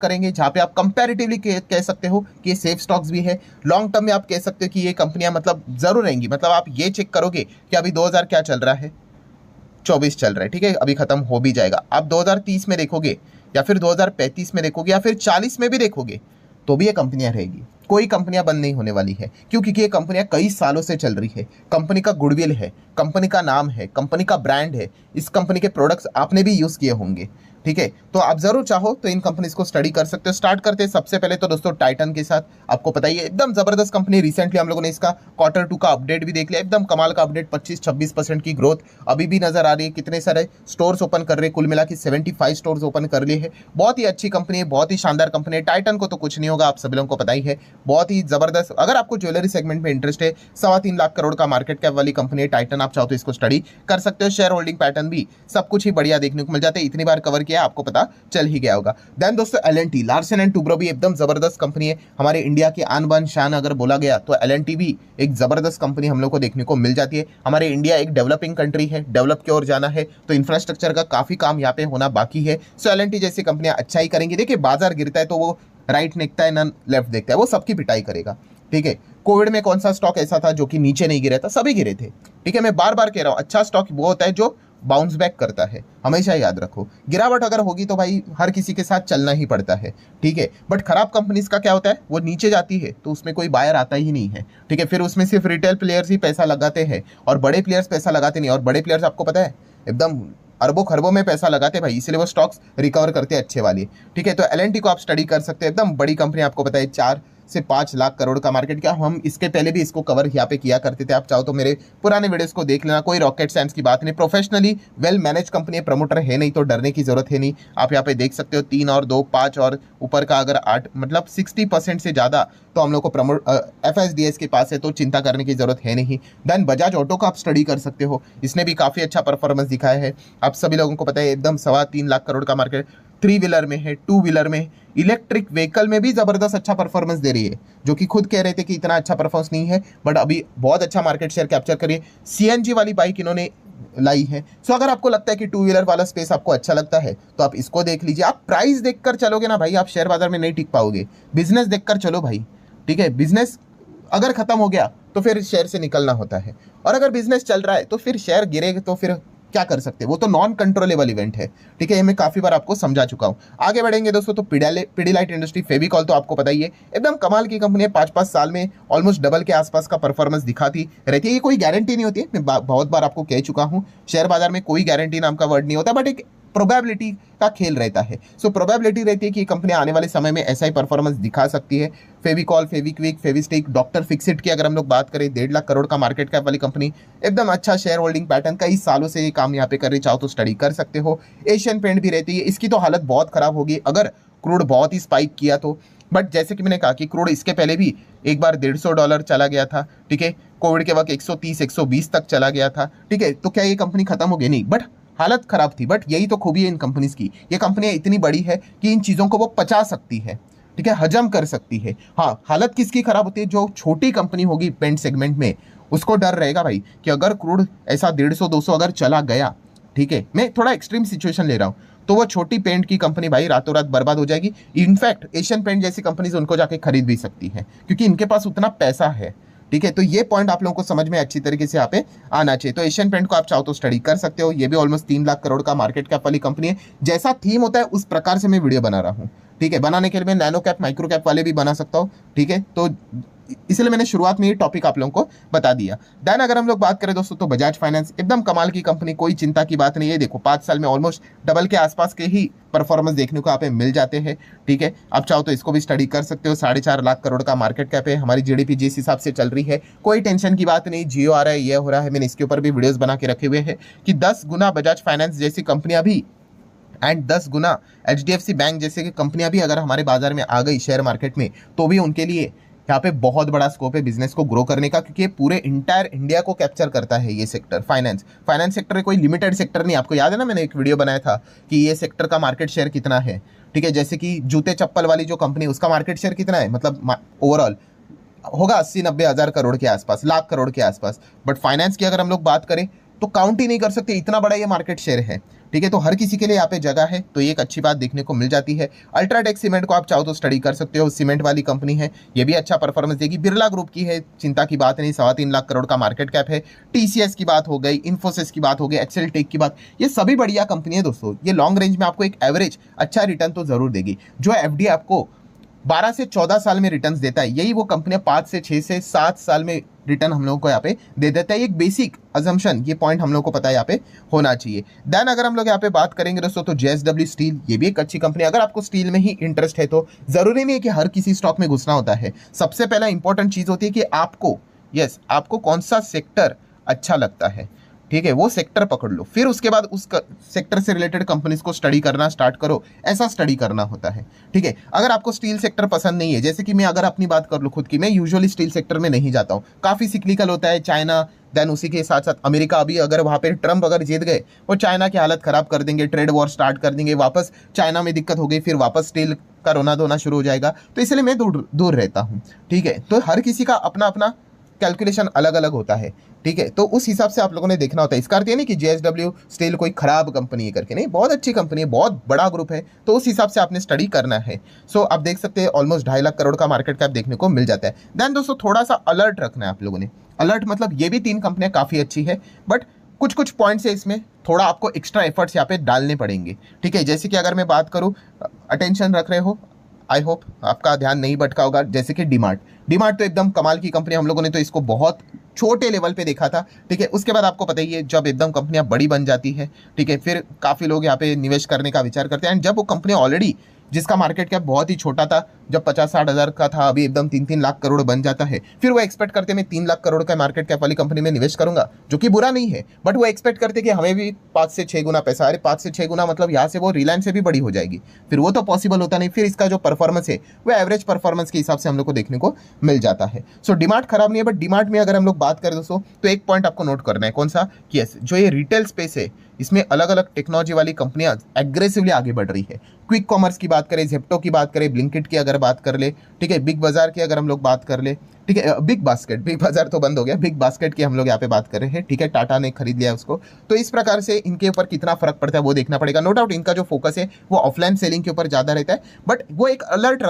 करेंगे जहां पे आप कंपैरेटिवली कह सकते हो कि ये सेफ स्टॉक्स भी है। लॉन्ग टर्म में आप कह सकते हो कि ये कंपनियां मतलब जरूर रहेंगी। मतलब आप ये चेक करोगे कि अभी 2000 क्या चल रहा है, 24 चल रहा है, ठीक है, अभी खत्म हो भी जाएगा। आप 2030 में देखोगे या फिर 2035 में देखोगे या फिर 40 में भी देखोगे तो भी ये कंपनियां रहेगी। कोई कंपनियां बंद नहीं होने वाली है, क्योंकि ये कंपनियां कई सालों से चल रही है। कंपनी का गुडविल है, कंपनी का नाम है, कंपनी का ब्रांड है, इस कंपनी के प्रोडक्ट्स आपने भी यूज किए होंगे, ठीक है। तो आप जरूर चाहो तो इन कंपनीज को स्टडी कर सकते हो। स्टार्ट करते हैं सबसे पहले तो दोस्तों टाइटन के साथ। आपको पता ही है एकदम जबरदस्त कंपनी, रिसेंटली हम लोगों ने इसका Q2 का अपडेट भी देख लिया, एकदम कमाल का अपडेट, 25-26% की ग्रोथ अभी भी नजर आ रही है। कितने सारे स्टोर्स ओपन कर रहे हैं, कुल मिला के 75 स्टोर्स ओपन कर लिए हैं। बहुत ही अच्छी कंपनी है, बहुत ही शानदार कंपनी है। टाइटन को तो कुछ नहीं होगा, आप सभी लोगों को पता ही है, बहुत ही जबरदस्त। अगर आपको ज्वेलरी सेगमेंट में इंटरेस्ट है, 3.25 लाख करोड़ का मार्केट कैप वाली कंपनी है टाइटन, आप चाहो तो इसको स्टडी कर सकते हो। शेयर होल्डिंग पैटर्न भी सब कुछ ही बढ़िया देखने को मिल जाते हैं, इतनी बार कवर किया आपको पता चल ही गया होगा। देन दोस्तों L&T, लार्सन एंड टुब्रो भी एकदम जबरदस्त कंपनी है। हमारे इंडिया की आन बान शान अगर बोला गया तो L&T भी एक जबरदस्त कंपनी हम लोग को देखने को मिल जाती है। हमारे इंडिया एक डेवलपिंग कंट्री है, डेवलप की ओर जाना है तो इंफ्रास्ट्रक्चर का काफी काम यहाँ पे होना बाकी है। सो L&T जैसी कंपनियां अच्छा ही करेंगी। देखिए बाजार गिरता है तो वो राइट देखता है ना लेफ्ट देखता है, वो सबकी पिटाई करेगा, ठीक है। कोविड में कौन सा स्टॉक ऐसा था जो कि नीचे नहीं गिरा था, सभी गिरे थे, ठीक है। मैं बार बार कह रहा हूं, अच्छा स्टॉक वो होता है जो बाउंस बैक करता है, हमेशा याद रखो। गिरावट अगर होगी तो भाई हर किसी के साथ चलना ही पड़ता है, ठीक है। बट खराब कंपनीज का क्या होता है, वो नीचे जाती है तो उसमें कोई बायर आता ही नहीं है, ठीक है। फिर उसमें सिर्फ रिटेल प्लेयर्स ही पैसा लगाते हैं और बड़े प्लेयर्स पैसा लगाते नहीं। और बड़े प्लेयर्स आपको पता है एकदम अरबों खरबों में पैसा लगाते भाई, इसलिए वो स्टॉक्स रिकवर करते अच्छे वाली, ठीक है। तो L&T को आप स्टडी कर सकते हैं, एकदम बड़ी कंपनी, आपको पता है 4 से 5 लाख करोड़ का मार्केट। क्या हम इसके पहले भी इसको कवर यहाँ पे किया करते थे, आप चाहो तो मेरे पुराने वीडियोस को देख लेना। कोई रॉकेट साइंस की बात नहीं, प्रोफेशनली वेल मैनेज कंपनी है, प्रमोटर है नहीं तो डरने की जरूरत है नहीं। आप यहाँ पे देख सकते हो 3 और 2 5 और ऊपर का अगर 8 मतलब 60% से ज़्यादा तो हम लोग को प्रमोट FSDS के पास है, तो चिंता करने की जरूरत है नहीं। देन बजाज ऑटो का आप स्टडी कर सकते हो, इसने भी काफ़ी अच्छा परफॉर्मेंस दिखाया है। आप सभी लोगों को पता है एकदम 3.25 लाख करोड़ का मार्केट 3 व्हीलर में है, 2 व्हीलर में, इलेक्ट्रिक व्हीकल में भी जबरदस्त अच्छा परफॉर्मेंस दे रही है, जो कि खुद कह रहे थे कि इतना अच्छा परफॉर्मेंस नहीं है, बट अभी बहुत अच्छा मार्केट शेयर कैप्चर करिए। CNG वाली बाइक इन्होंने लाई है। सो अगर आपको लगता है कि 2 व्हीलर वाला स्पेस आपको अच्छा लगता है तो आप इसको देख लीजिए। आप प्राइस देखकर चलोगे ना भाई, आप शेयर बाजार में नहीं टिक पाओगे, बिजनेस देखकर चलो भाई, ठीक है। बिजनेस अगर खत्म हो गया तो फिर शेयर से निकलना होता है, और अगर बिजनेस चल रहा है तो फिर शेयर गिरेगा तो फिर क्या कर सकते हैं, वो तो नॉन कंट्रोलेबल इवेंट है, ठीक है। ये मैं काफी बार आपको समझा चुका हूं। आगे बढ़ेंगे दोस्तों तो पिडिलाइट इंडस्ट्री, फेविकॉल तो आपको पता ही है एकदम कमाल की कंपनी है, 5-5 साल में ऑलमोस्ट डबल के आसपास का परफॉर्मेंस दिखाती रहती है। ये कोई गारंटी नहीं होती है, मैं बहुत बार आपको कह चुका हूं, शेयर बाजार में कोई गारंटी नाम का वर्ड नहीं होता, बट एक प्रोबेबिलिटी का खेल रहता है। सो प्रोबेबिलिटी रहती है कि कंपनी आने वाले समय में ऐसा ही परफॉर्मेंस दिखा सकती है। फेविकॉल, फेविक्विक, फेविस्टिक, डॉक्टर फिक्सिट की अगर हम लोग बात करें, 1.5 लाख करोड़ का मार्केट कैप वाली कंपनी, एकदम अच्छा शेयर होल्डिंग पैटर्न, कई सालों से ये काम यहाँ पे कर रही, चाहो तो स्टडी कर सकते हो। एशियन पेंट भी रहती है, इसकी तो हालत बहुत खराब होगी अगर क्रूड बहुत ही स्पाइक किया तो, बट जैसे कि मैंने कहा कि क्रूड इसके पहले भी एक बार $150 चला गया था, ठीक है। कोविड के वक्त 130-120 तक चला गया था, ठीक है। तो क्या ये कंपनी खत्म हो गई? नहीं, बट हालत खराब थी। बट यही तो खूबी है इन कंपनीज की, ये कंपनियां इतनी बड़ी है कि इन चीजों को वो पचा सकती है, ठीक है, हजम कर सकती है। हाँ, हालत किसकी खराब होती है? जो छोटी कंपनी होगी पेंट सेगमेंट में, उसको डर रहेगा भाई कि अगर क्रूड ऐसा 150-200 अगर चला गया, ठीक है, मैं थोड़ा एक्सट्रीम सिचुएशन ले रहा हूं, तो वो छोटी पेंट की कंपनी भाई रातों रात बर्बाद हो जाएगी। इनफैक्ट एशियन पेंट जैसी कंपनीज उनको जाके खरीद भी सकती है, क्योंकि इनके पास उतना पैसा है, ठीक है। तो ये पॉइंट आप लोगों को समझ में अच्छी तरीके से यहाँ पे आना चाहिए। तो एशियन पेंट को आप चाहो तो स्टडी कर सकते हो, ये भी ऑलमोस्ट 3 लाख करोड़ का मार्केट कैप वाली कंपनी है। जैसा थीम होता है उस प्रकार से मैं वीडियो बना रहा हूँ, ठीक है। बनाने के लिए मैं नैनो कैप, माइक्रो कैप वाले भी बना सकता हूँ, ठीक है। तो इसलिए मैंने शुरुआत में ये टॉपिक आप लोगों को बता दिया। देन अगर हम लोग बात करें दोस्तों तो बजाज फाइनेंस एकदम कमाल की कंपनी, कोई चिंता की बात नहीं है। देखो 5 साल में ऑलमोस्ट डबल के आसपास के ही परफॉर्मेंस देखने को आप मिल जाते हैं, ठीक है। आप चाहो तो इसको भी स्टडी कर सकते हो। 4.5 लाख करोड़ का मार्केट कैप है, हमारी GDP जिस हिसाब से चल रही है कोई टेंशन की बात नहीं। जियो आ रहा है, ये हो रहा है, मैंने इसके ऊपर भी वीडियोस बना के रखे हुए हैं कि 10 गुना बजाज फाइनेंस जैसी कंपनियां भी एंड 10 गुना HDFC बैंक जैसे कि कंपनियां भी अगर हमारे बाजार में आ गई शेयर मार्केट में, तो भी उनके लिए यहाँ पे बहुत बड़ा स्कोप है बिजनेस को ग्रो करने का, क्योंकि ये पूरे इंटायर इंडिया को कैप्चर करता है ये सेक्टर। फाइनेंस सेक्टर कोई लिमिटेड सेक्टर नहीं। आपको याद है ना, मैंने एक वीडियो बनाया था कि ये सेक्टर का मार्केट शेयर कितना है, ठीक है। जैसे कि जूते चप्पल वाली जो कंपनी, उसका मार्केट शेयर कितना है, मतलब ओवरऑल होगा 80-90 हज़ार करोड़ के आसपास, लाख करोड़ के आसपास। बट फाइनेंस की अगर हम लोग बात करें तो काउंट ही नहीं कर सकते, इतना बड़ा ये मार्केट शेयर है। ठीक है, तो हर किसी के लिए यहाँ पे जगह है, तो ये एक अच्छी बात देखने को मिल जाती है। अल्ट्राटेक सीमेंट को आप चाहो तो स्टडी कर सकते हो, सीमेंट वाली कंपनी है, ये भी अच्छा परफॉर्मेंस देगी। बिरला ग्रुप की है, चिंता की बात नहीं, 3.25 लाख करोड़ का मार्केट कैप है। टीसीएस की बात हो गई, इन्फोसिस की बात हो गई, एक्सेल टेक की बात, ये सभी बढ़िया कंपनी है दोस्तों। ये लॉन्ग रेंज में आपको एक एवरेज अच्छा रिटर्न तो जरूर देगी। जो एफडी आपको 12 से 14 साल में रिटर्न्स देता है, यही वो कंपनियां 5 से 6 से 7 साल में रिटर्न हम लोगों को यहाँ पे दे देता है। एक बेसिक अजम्पशन, ये पॉइंट हम लोग को पता है यहाँ पे होना चाहिए। देन अगर हम लोग यहाँ पे बात करेंगे दोस्तों, तो जेएसडब्ल्यू स्टील, ये भी एक अच्छी कंपनी है। अगर आपको स्टील में ही इंटरेस्ट है तो जरूरी नहीं है कि हर किसी स्टॉक में घुसना होता है। सबसे पहला इंपॉर्टेंट चीज होती है कि आपको कौन सा सेक्टर अच्छा लगता है। ठीक है, वो सेक्टर पकड़ लो, फिर उसके बाद उस सेक्टर से रिलेटेड कंपनीज को स्टडी करना स्टार्ट करो, ऐसा स्टडी करना होता है। ठीक है, अगर आपको स्टील सेक्टर पसंद नहीं है, जैसे कि मैं अगर अपनी बात कर लूँ खुद की, मैं यूजुअली स्टील सेक्टर में नहीं जाता हूँ, काफ़ी सिक्लिकल होता है। चाइना, देन उसी के साथ साथ अमेरिका, अभी अगर वहाँ पे ट्रम्प अगर जीत गए, वो चाइना की हालत खराब कर देंगे, ट्रेड वॉर स्टार्ट कर देंगे, वापस चाइना में दिक्कत हो गई, फिर वापस स्टील का रोना धोना शुरू हो जाएगा। तो इसलिए मैं दूर रहता हूँ। ठीक है, तो हर किसी का अपना अपना कैलकुलेशन अलग अलग होता है। ठीक है, तो उस हिसाब से आप लोगों ने देखना होता है। इसका अर्थ ये नहीं कि जेएसडब्ल्यू स्टील कोई खराब कंपनी है करके, नहीं, बहुत अच्छी कंपनी है, बहुत बड़ा ग्रुप है, तो उस हिसाब से आपने स्टडी करना है। सो आप देख सकते हैं ऑलमोस्ट 2.5 लाख करोड़ का मार्केट कैप देखने को मिल जाता है। देन दोस्तों थोड़ा सा अलर्ट रखना है आप लोगों ने। अलर्ट मतलब ये भी 3 कंपनियां काफ़ी अच्छी है, बट कुछ कुछ पॉइंट्स है इसमें, थोड़ा आपको एक्स्ट्रा एफर्ट्स यहाँ पे डालने पड़ेंगे। ठीक है, जैसे कि अगर मैं बात करूँ, अटेंशन रख रहे हो, आई होप आपका ध्यान नहीं भटका होगा, जैसे कि डीमार्ट तो एकदम कमाल की कंपनी, हम लोगों ने तो इसको बहुत छोटे लेवल पे देखा था। ठीक है, उसके बाद आपको पता ही है जब एकदम कंपनियां बड़ी बन जाती है, ठीक है, फिर काफ़ी लोग यहाँ पे निवेश करने का विचार करते हैं। एंड जब वो कंपनी ऑलरेडी, जिसका मार्केट कैप बहुत ही छोटा था, जब 50-60 हज़ार का था, अभी एकदम 3-3 लाख करोड़ बन जाता है, फिर वो एक्सपेक्ट करते मैं 3 लाख करोड़ का मार्केट कैप वाली कंपनी में निवेश करूंगा, जो कि बुरा नहीं है, बट वो एक्सपेक्ट करते कि हमें भी 5 से 6 गुना पैसा, अरे 5 से 6 गुना मतलब यहाँ से वो रिलायंस से भी बड़ी हो जाएगी, फिर वो तो पॉसिबल होता नहीं। फिर इसका जो परफॉर्मेंस है वो एवरेज परफॉर्मेंस के हिसाब से हम लोग को देखने को मिल जाता है। सो डीमार्ट खराब नहीं है, बट डीमार्ट में अगर हम लोग बात करें दोस्तों, तो एक पॉइंट आपको नोट करना है। कौन सा? कि जो ये रिटेल स्पेस है, इसमें अलग अलग टेक्नोलॉजी वाली कंपनियां एग्रेसिवली आगे बढ़ रही है। क्विक कॉमर्स की बात करें, जेप्टो की बात करें, ब्लिंकिट की अगर बात कर ले, ठीक है, बिग बाजार की अगर हम लोग बात कर ले, ठीक है, बिग बाजार तो बंद हो गया, बिग बास्केट की हम लोग यहाँ पे बात कर रहे हैं। ठीक है, टाटा ने खरीद लिया उसको, तो इस प्रकार से इनके ऊपर कितना फर्क पड़ता है वो देखना पड़ेगा। नो डाउट इनका जो फोकस है वो ऑफलाइन सेलिंग के ऊपर ज़्यादा रहता है, बट वो एक अलर्ट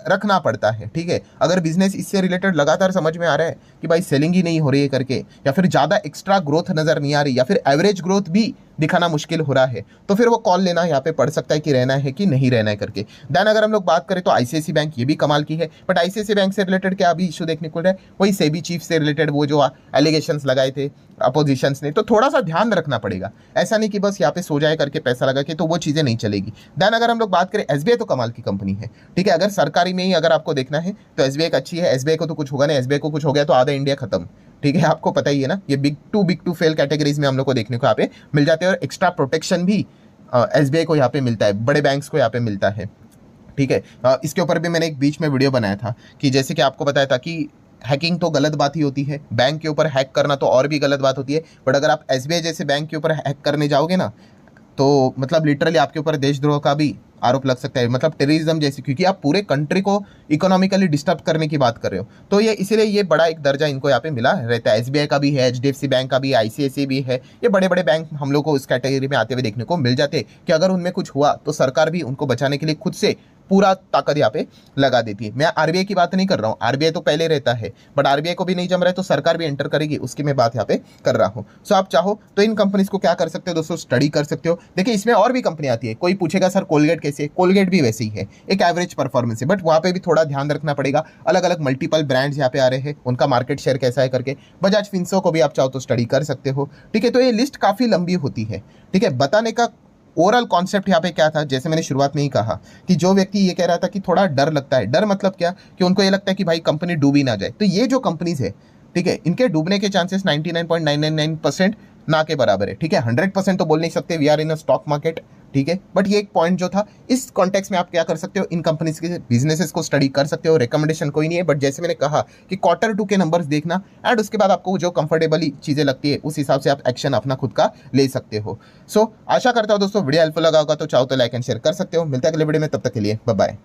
रखना पड़ता है। ठीक है, अगर बिजनेस इससे रिलेटेड लगातार समझ में आ रहा है कि भाई सेलिंग ही नहीं हो रही है करके, या फिर ज़्यादा एक्स्ट्रा ग्रोथ नज़र नहीं आ रही, या फिर एवरेज ग्रोथ भी दिखाना मुश्किल हो रहा है, तो फिर वो कॉल लेना यहाँ पे पड़ सकता है कि रहना है कि नहीं रहना है करके। देन अगर हम लोग बात करें तो आईसीआईसी बैंक, ये भी कमाल की है, बट आईसीआईसी बैंक से रिलेटेड क्या अभी इशू देखने को मिल रहा है, वही सेबी चीफ से रिलेटेड वो जो एलिगेशंस लगाए थे अपोजिशंस ने, तो थोड़ा सा ध्यान रखना पड़ेगा। ऐसा नहीं कि बस यहाँ पे सो जाए करके पैसा लगा के, तो वो चीज़ें नहीं चलेगी। देन अगर हम लोग बात करें, एसबीआई तो कमाल की कंपनी है। ठीक है, अगर सरकारी में ही अगर आपको देखना है तो एसबीआई अच्छी है। एसबीआई को तो कुछ होगा नहीं, एसबीआई को कुछ हो गया तो आधा इंडिया खत्म। ठीक है, आपको पता ही है ना, ये बिग टू फेल कैटेगरीज में हम लोग को देखने को यहाँ पे मिल जाते हैं, और एक्स्ट्रा प्रोटेक्शन भी एसबीआई को यहाँ पे मिलता है, बड़े बैंक्स को यहाँ पे मिलता है। ठीक है, इसके ऊपर भी मैंने एक बीच में वीडियो बनाया था कि जैसे कि आपको बताया था कि हैकिंग तो गलत बात ही होती है, बैंक के ऊपर हैक करना तो और भी गलत बात होती है, बट अगर आप एसबीआई जैसे बैंक के ऊपर हैक करने जाओगे ना, तो मतलब लिटरली आपके ऊपर देशद्रोह का भी आरोप लग सकता है, मतलब टेररिज्म जैसे, क्योंकि आप पूरे कंट्री को इकोनॉमिकली डिस्टर्ब करने की बात कर रहे हो। तो ये इसीलिए ये बड़ा एक दर्जा इनको यहाँ पे मिला रहता है। एसबीआई का भी है, एचडीएफसी बैंक का भी, आईसीआईसी भी है, ये बड़े बड़े बैंक हम लोग को इस कैटेगरी में आते हुए देखने को मिल जाते हैं कि अगर उनमें कुछ हुआ तो सरकार भी उनको बचाने के लिए खुद से पूरा ताकत यहाँ पे लगा देती है। मैं आरबीआई की बात नहीं कर रहा हूँ, आरबीआई तो पहले रहता है, बट आरबीआई को भी नहीं जम रहा है तो सरकार भी एंटर करेगी, उसकी मैं बात यहाँ पे कर रहा हूँ। सो आप चाहो तो इन कंपनीज को क्या कर सकते हो दोस्तों, स्टडी कर सकते हो। देखिए इसमें और भी कंपनी आती है, कोई पूछेगा सर कोलगेट कैसे, कोलगेट भी वैसे ही है, एक एवरेज परफॉर्मेंस है, बट वहाँ पे भी थोड़ा ध्यान रखना पड़ेगा। अलग अलग मल्टीपल ब्रांड्स यहाँ पे आ रहे हैं, उनका मार्केट शेयर कैसा है करके। बजाज फिंसो को भी आप चाहो तो स्टडी कर सकते हो। ठीक है, तो ये लिस्ट काफ़ी लंबी होती है। ठीक है, बताने का ओवरऑल कॉन्सेप्ट यहाँ पे क्या था, जैसे मैंने शुरुआत में ही कहा कि जो व्यक्ति ये कह रहा था कि थोड़ा डर लगता है, डर मतलब क्या, कि उनको ये लगता है कि भाई कंपनी डूबी ना जाए, तो ये जो कंपनीज है, ठीक है, इनके डूबने के चांसेस 99.999% ना के बराबर है। ठीक है, 100% तो बोल नहीं सकते, we are in a stock market. ठीक है, बट ये एक पॉइंट जो था, इस कॉन्टेक्स्ट में आप क्या कर सकते हो, इन कंपनीज के बिजनेसेस को स्टडी कर सकते हो। रिकमेंडेशन कोई नहीं है, बट जैसे मैंने कहा कि Q2 के नंबर्स देखना, एंड उसके बाद आपको जो कंफर्टेबली चीज़ें लगती है उस हिसाब से आप एक्शन अपना खुद का ले सकते हो। सो आशा करता हूँ दोस्तों वीडियो हेल्पफुल लगा होगा, तो चाहो तो लाइक एंड शेयर कर सकते हो। मिलता है अगले वीडियो में, तब तक के लिए बाय बाय।